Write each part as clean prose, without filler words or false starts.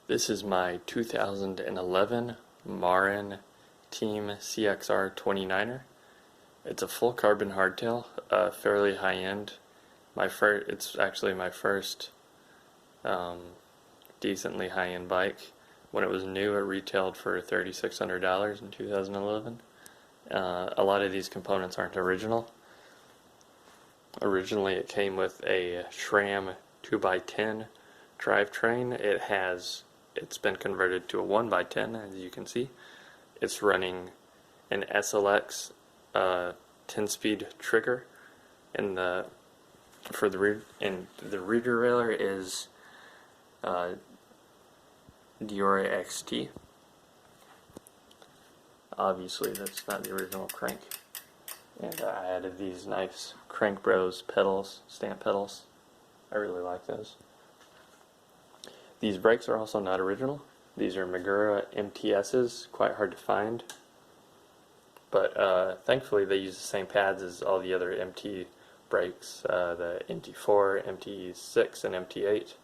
This is my 2011 Marin Team CXR 29er. It's a full carbon hardtail, fairly high end. It's actually my first decently high end bike. When it was new, it retailed for $3,600 in 2011. A lot of these components aren't original. Originally, it came with a SRAM 2x10 drivetrain. It's been converted to a 1x10, as you can see. It's running an SLX 10-speed trigger, and the rear derailleur is Dior XT. Obviously, that's not the original crank. And I added these nice Crank Bros pedals, stamp pedals. I really like those. These brakes are also not original. These are Magura MTS's, quite hard to find. But thankfully they use the same pads as all the other MT brakes, the MT4, MT6, and MT8,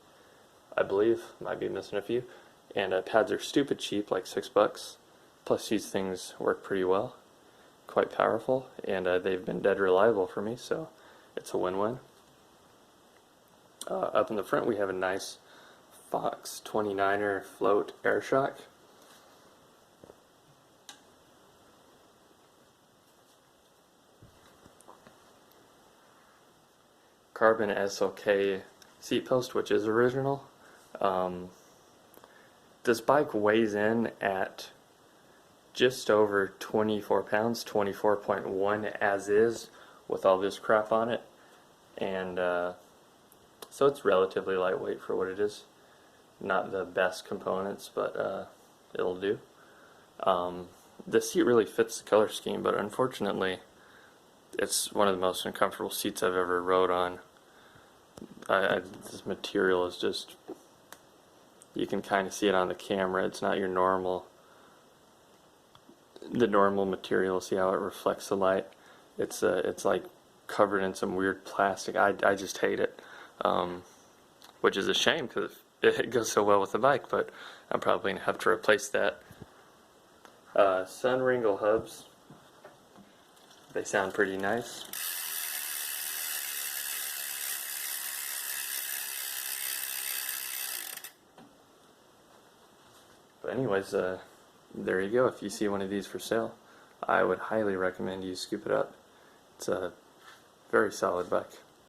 I believe. Might be missing a few. And pads are stupid cheap, like $6. Plus these things work pretty well. Quite powerful, and they've been dead reliable for me, so it's a win-win. Up in the front we have a nice Fox 29er float air shock. Carbon SLK seat post, which is original. This bike weighs in at just over 24 pounds, 24.1 as is, with all this crap on it, and so it's relatively lightweight for what it is. Not the best components, but it'll do. The seat really fits the color scheme, but unfortunately it's one of the most uncomfortable seats I've ever rode on. This material is just, you can kind of see it on the camera. It's not your normal material. See how it reflects the light? It's like covered in some weird plastic. I just hate it, which is a shame because it goes so well with the bike, but I'm probably gonna have to replace that. Sunringle hubs, they sound pretty nice. But anyways, there you go. If you see one of these for sale, I would highly recommend you scoop it up. It's a very solid bike.